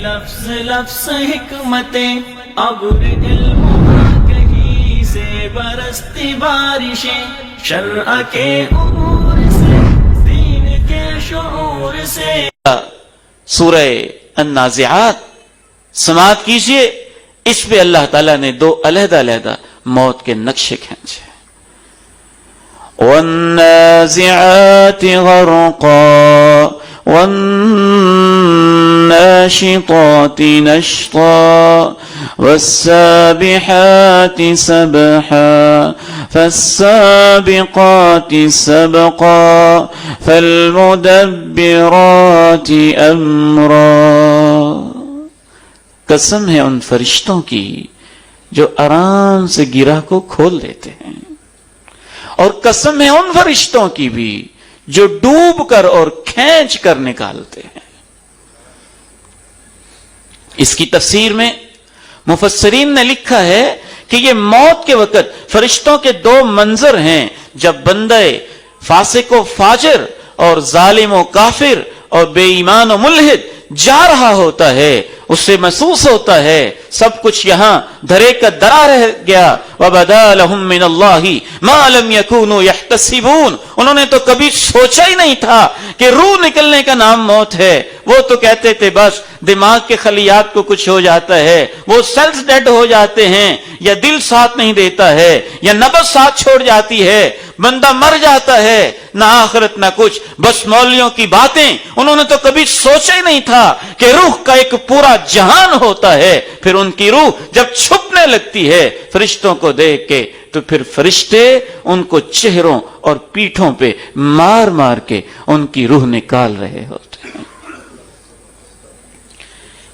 لفظ لفظ حکمتیں ابر علم کہیں سے برستی بارشیں شرع کے امور سے دین کے شعور سے. سورہ النازعات سماعت کیجئے. اس پہ اللہ تعالیٰ نے دو علیحدہ علیحدہ موت کے نقشے کھینچے. والنازعات غرقا والناشطات نشطا والسابحات سبحا فالسابقات سبقا فالمدبرات امرا. قسم ہے ان فرشتوں کی جو آرام سے گرہ کو کھول دیتے ہیں، اور قسم ہے ان فرشتوں کی بھی جو ڈوب کر اور کھینچ کر نکالتے ہیں. اس کی تفسیر میں مفسرین نے لکھا ہے کہ یہ موت کے وقت فرشتوں کے دو منظر ہیں. جب بندہ فاسق و فاجر اور ظالم و کافر اور بے ایمان و ملحد جا رہا ہوتا ہے، اس سے محسوس ہوتا ہے سب کچھ یہاں دھرے کا درا رہ گیا. وَبَدَا لَهُم مِّنَ اللَّهِ مَا لَمْ يَكُونُوا يَحْتَسِبُونَ. انہوں نے تو کبھی سوچا ہی نہیں تھا کہ روح نکلنے کا نام موت ہے. وہ تو کہتے تھے بس دماغ کے خلیات کو کچھ ہو جاتا ہے، وہ سیلز ڈیڈ ہو جاتے ہیں، یا دل ساتھ نہیں دیتا ہے، یا نبض ساتھ چھوڑ جاتی ہے، بندہ مر جاتا ہے. نہ آخرت نہ کچھ، بس مولویوں کی باتیں. انہوں نے تو کبھی سوچا ہی نہیں تھا کہ روح کا ایک پورا جہان ہوتا ہے. پھر ان کی روح جب چھپنے لگتی ہے فرشتوں کو دیکھ کے، تو پھر فرشتے ان کو چہروں اور پیٹھوں پہ مار مار کے ان کی روح نکال رہے ہوتے ہیں.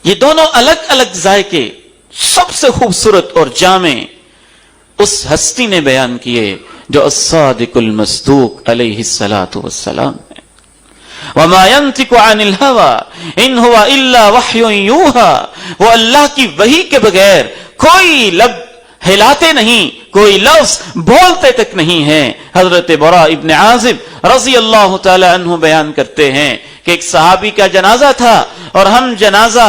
یہ دونوں الگ الگ ذائقے سب سے خوبصورت اور جامع اس ہستی نے بیان کیے جو الصادق المصدوق علیہ الصلاۃ والسلام ہے. وما ينطق عن الهوى ان هو الا وحی یوحى. وہ اللہ کی وحی کے بغیر کوئی لب ہلاتے نہیں، کوئی لفظ بولتے تک نہیں ہیں. حضرت براء ابن عازب رضی اللہ تعالی عنہ بیان کرتے ہیں کہ ایک صحابی کا جنازہ تھا، اور ہم جنازہ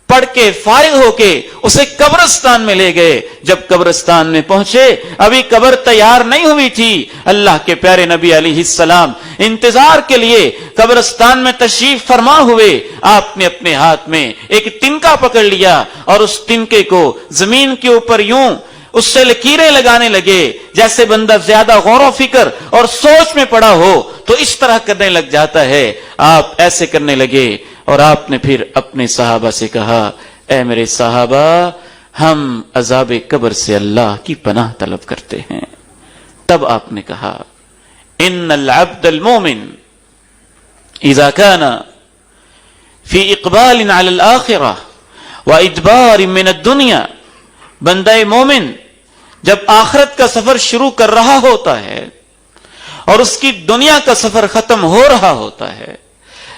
پڑھ کے فارغ ہو کے اسے قبرستان میں لے گئے. جب قبرستان میں پہنچے ابھی قبر تیار نہیں ہوئی تھی. اللہ کے پیارے نبی علیہ السلام انتظار کے لیے قبرستان میں تشریف فرما ہوئے. آپ نے اپنے ہاتھ میں ایک تنکا پکڑ لیا اور اس تنکے کو زمین کے اوپر یوں اس سے لکیریں لگانے لگے جیسے بندہ زیادہ غور و فکر اور سوچ میں پڑا ہو تو اس طرح کرنے لگ جاتا ہے. آپ ایسے کرنے لگے اور آپ نے پھر اپنے صحابہ سے کہا، اے میرے صحابہ، ہم عذاب قبر سے اللہ کی پناہ طلب کرتے ہیں. تب آپ نے کہا، ان العبد المومن اذا كان في اقبال على الاخرة وادبار من الدنيا. بندہ مومن جب آخرت کا سفر شروع کر رہا ہوتا ہے اور اس کی دنیا کا سفر ختم ہو رہا ہوتا ہے،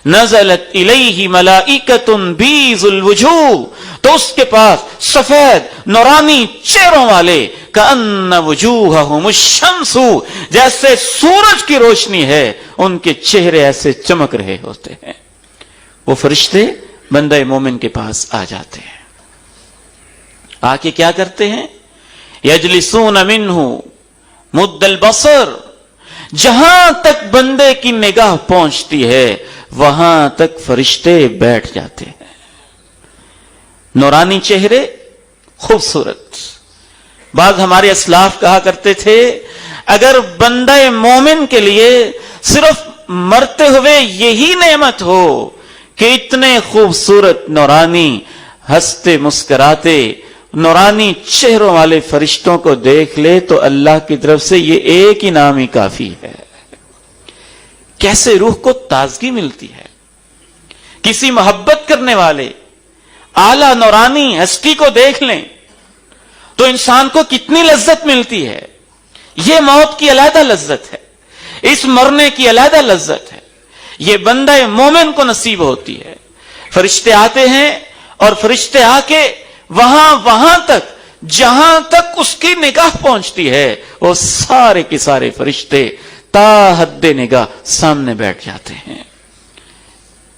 نزلت الیہ ملائکۃ بیض الوجوہ، تو اس کے پاس سفید نورانی چہروں والے کأن وجوہہم الشمس، جیسے سورج کی روشنی ہے ان کے چہرے ایسے چمک رہے ہوتے ہیں. وہ فرشتے بندہ مومن کے پاس آ جاتے ہیں. آ کے کیا کرتے ہیں؟ یجلسون منہ مد البصر، جہاں تک بندے کی نگاہ پہنچتی ہے وہاں تک فرشتے بیٹھ جاتے ہیں. نورانی چہرے، خوبصورت. بعض ہمارے اسلاف کہا کرتے تھے اگر بندہ مومن کے لیے صرف مرتے ہوئے یہی نعمت ہو کہ اتنے خوبصورت نورانی ہنستے مسکراتے نورانی چہروں والے فرشتوں کو دیکھ لے تو اللہ کی طرف سے یہ ایک ہی نام ہی کافی ہے. کیسے روح کو تازگی ملتی ہے. کسی محبت کرنے والے اعلی نورانی ہستی کو دیکھ لیں تو انسان کو کتنی لذت ملتی ہے. یہ موت کی علیحدہ لذت ہے، اس مرنے کی علیحدہ لذت ہے. یہ بندہ مومن کو نصیب ہوتی ہے. فرشتے آتے ہیں اور فرشتے آ کے وہاں تک جہاں تک اس کی نگاہ پہنچتی ہے وہ سارے کے سارے فرشتے تا حد نگاہ سامنے بیٹھ جاتے ہیں.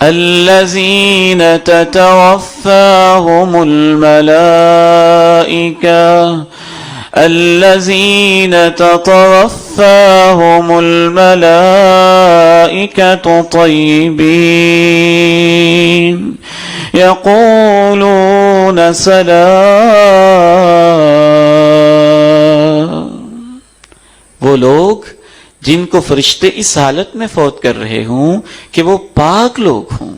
الذين تتوفاهم الملائكة الذين تتوفاهم الملائكة طيبين يقولون سلام، وہ لوگ جن کو فرشتے اس حالت میں فوت کر رہے ہوں کہ وہ پاک لوگ ہوں،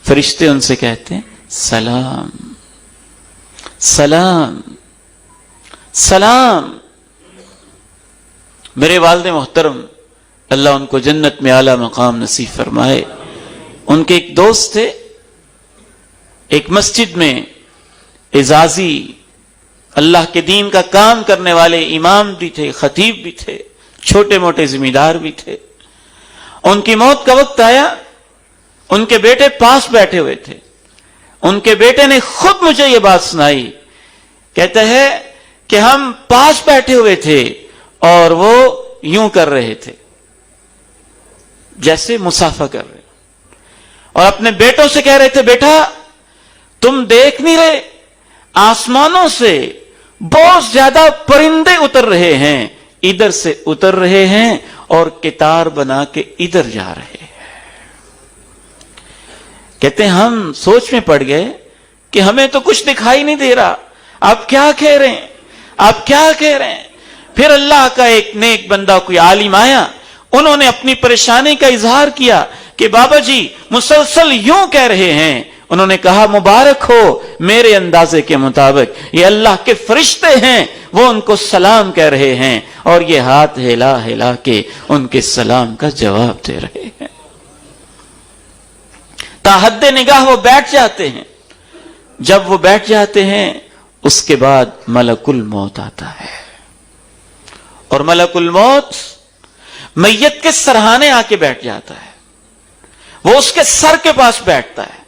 فرشتے ان سے کہتے ہیں سلام سلام سلام۔ میرے والد محترم اللہ ان کو جنت میں اعلی مقام نصیب فرمائے، ان کے ایک دوست تھے، ایک مسجد میں اعزازی اللہ کے دین کا کام کرنے والے امام بھی تھے، خطیب بھی تھے، چھوٹے موٹے ذمہ دار بھی تھے۔ ان کی موت کا وقت آیا، ان کے بیٹے پاس بیٹھے ہوئے تھے، ان کے بیٹے نے خود مجھے یہ بات سنائی، کہتا ہے کہ ہم پاس بیٹھے ہوئے تھے اور وہ یوں کر رہے تھے جیسے مسافہ کر رہے، اور اپنے بیٹوں سے کہہ رہے تھے بیٹا تم دیکھ نہیں رہے آسمانوں سے بہت زیادہ پرندے اتر رہے ہیں، ادھر سے اتر رہے ہیں اور قطار بنا کے ادھر جا رہے ہیں۔ کہتے ہیں ہم سوچ میں پڑ گئے کہ ہمیں تو کچھ دکھائی نہیں دے رہا، آپ کیا کہہ رہے ہیں، آپ کیا کہہ رہے ہیں۔ پھر اللہ کا ایک نیک بندہ کوئی عالم آیا، انہوں نے اپنی پریشانی کا اظہار کیا کہ بابا جی مسلسل یوں کہہ رہے ہیں۔ انہوں نے کہا مبارک ہو، میرے اندازے کے مطابق یہ اللہ کے فرشتے ہیں، وہ ان کو سلام کہہ رہے ہیں، اور یہ ہاتھ ہلا ہلا کے ان کے سلام کا جواب دے رہے ہیں۔ تا حد نگاہ وہ بیٹھ جاتے ہیں، جب وہ بیٹھ جاتے ہیں اس کے بعد ملک الموت آتا ہے، اور ملک الموت میت کے سرہانے آ کے بیٹھ جاتا ہے، وہ اس کے سر کے پاس بیٹھتا ہے،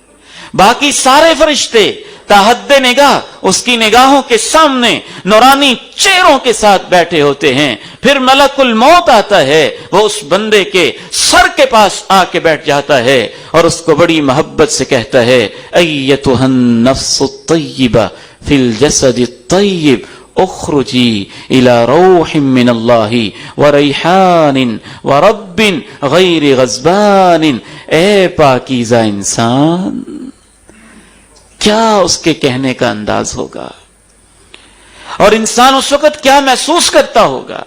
باقی سارے فرشتے تا حد نگاہ اس کی نگاہوں کے سامنے نورانی چہروں کے ساتھ بیٹھے ہوتے ہیں۔ پھر ملک الموت آتا ہے، وہ اس بندے کے سر کے پاس آ کے بیٹھ جاتا ہے اور اس کو بڑی محبت سے کہتا ہے ایتھا النفس الطیبہ فی الجسد الطیب اخرجی الى روح من اللہ وریحان ورب غیر غضبان۔ اے پاکیزہ انسان، کیا اس کے کہنے کا انداز ہوگا، اور انسان اس وقت کیا محسوس کرتا ہوگا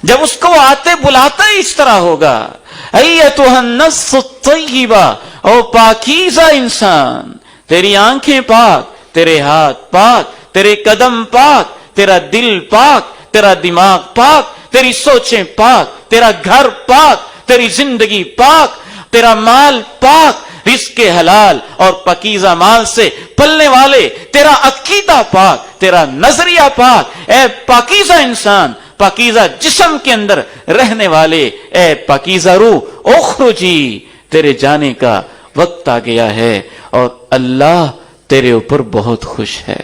جب اس کو آتے بلاتا ہی اس طرح ہوگا، ایتھا النفس الطیبہ، او پاکیزہ انسان، تیری آنکھیں پاک، تیرے ہاتھ پاک، تیرے قدم پاک، تیرا دل پاک، تیرا دماغ پاک، تیری سوچیں پاک، تیرا گھر پاک، تیری زندگی پاک، تیرا مال پاک، رزق حلال اور پاکیزہ مال سے پلنے والے، تیرا عقیدہ پاک، تیرا نظریہ پاک۔ اے پاکیزہ انسان، پاکیزہ جسم کے اندر رہنے والے، اے پاکیزہ روح، اخرجی، تیرے جانے کا وقت آ گیا ہے اور اللہ تیرے اوپر بہت خوش ہے.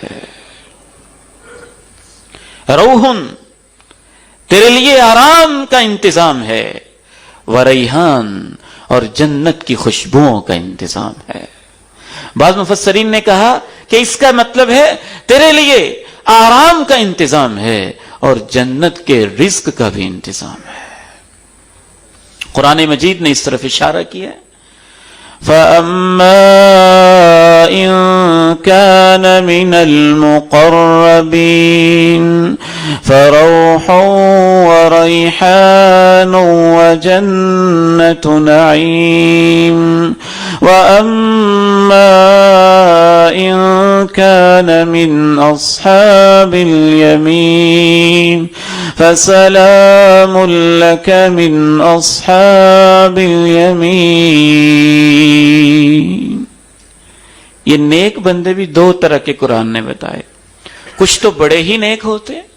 روحن، تیرے لیے آرام کا انتظام ہے، وریحان، اور جنت کی خوشبوؤں کا انتظام ہے. بعض مفسرین نے کہا کہ اس کا مطلب ہے تیرے لیے آرام کا انتظام ہے اور جنت کے رزق کا بھی انتظام ہے. قرآن مجید نے اس طرف اشارہ کیا. فَأَمَّا إِن كَانَ مِنَ الْمُقَرَّبِينَ فَرَوْحٌ وَرَيْحَانٌ وَجَنَّةُ نَعِيمٍ وَأَمَّا إِن كَانَ مِنْ أَصْحَابِ الْيَمِينِ فَسَلَامٌ لَكَ مِنْ أَصْحَابِ الْيَمِينِ. یہ نیک بندے بھی دو طرح کے قرآن نے بتائے. کچھ تو بڑے ہی نیک ہوتے ہیں،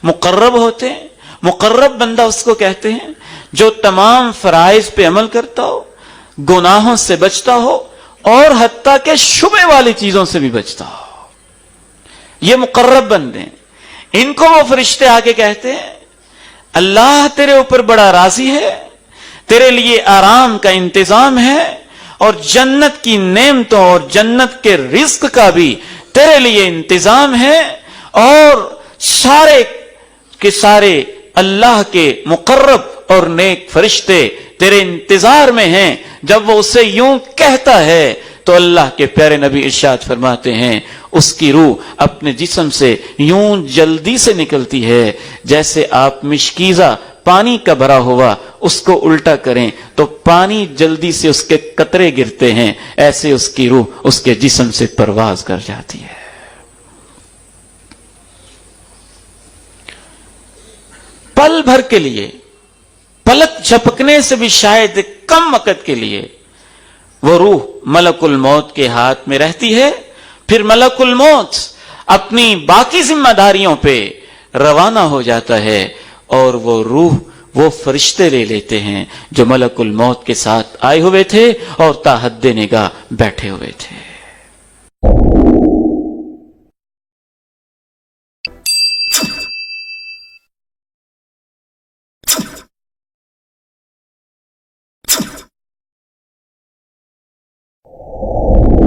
مقرب ہوتے ہیں. مقرب بندہ اس کو کہتے ہیں جو تمام فرائض پہ عمل کرتا ہو، گناہوں سے بچتا ہو اور حتیٰ کہ شبہ والی چیزوں سے بھی بچتا ہو. یہ مقرب بندے ہیں. ان کو وہ فرشتے آگے کہتے ہیں اللہ تیرے اوپر بڑا راضی ہے، تیرے لیے آرام کا انتظام ہے اور جنت کی نعمتوں اور جنت کے رزق کا بھی تیرے لیے انتظام ہے، اور سارے کے سارے اللہ کے مقرب اور نیک فرشتے تیرے انتظار میں ہیں. جب وہ اسے یوں کہتا ہے تو اللہ کے پیارے نبی ارشاد فرماتے ہیں اس کی روح اپنے جسم سے یوں جلدی سے نکلتی ہے جیسے آپ مشکیزہ پانی کا بھرا ہوا اس کو الٹا کریں تو پانی جلدی سے اس کے قطرے گرتے ہیں، ایسے اس کی روح اس کے جسم سے پرواز کر جاتی ہے. پل بھر کے لیے، پلک جھپکنے سے بھی شاید کم وقت کے لیے وہ روح ملک الموت کے ہاتھ میں رہتی ہے. پھر ملک الموت اپنی باقی ذمہ داریوں پہ روانہ ہو جاتا ہے اور وہ روح وہ فرشتے لے لیتے ہیں جو ملک الموت کے ساتھ آئے ہوئے تھے اور تا حد نگاہ بیٹھے ہوئے تھے.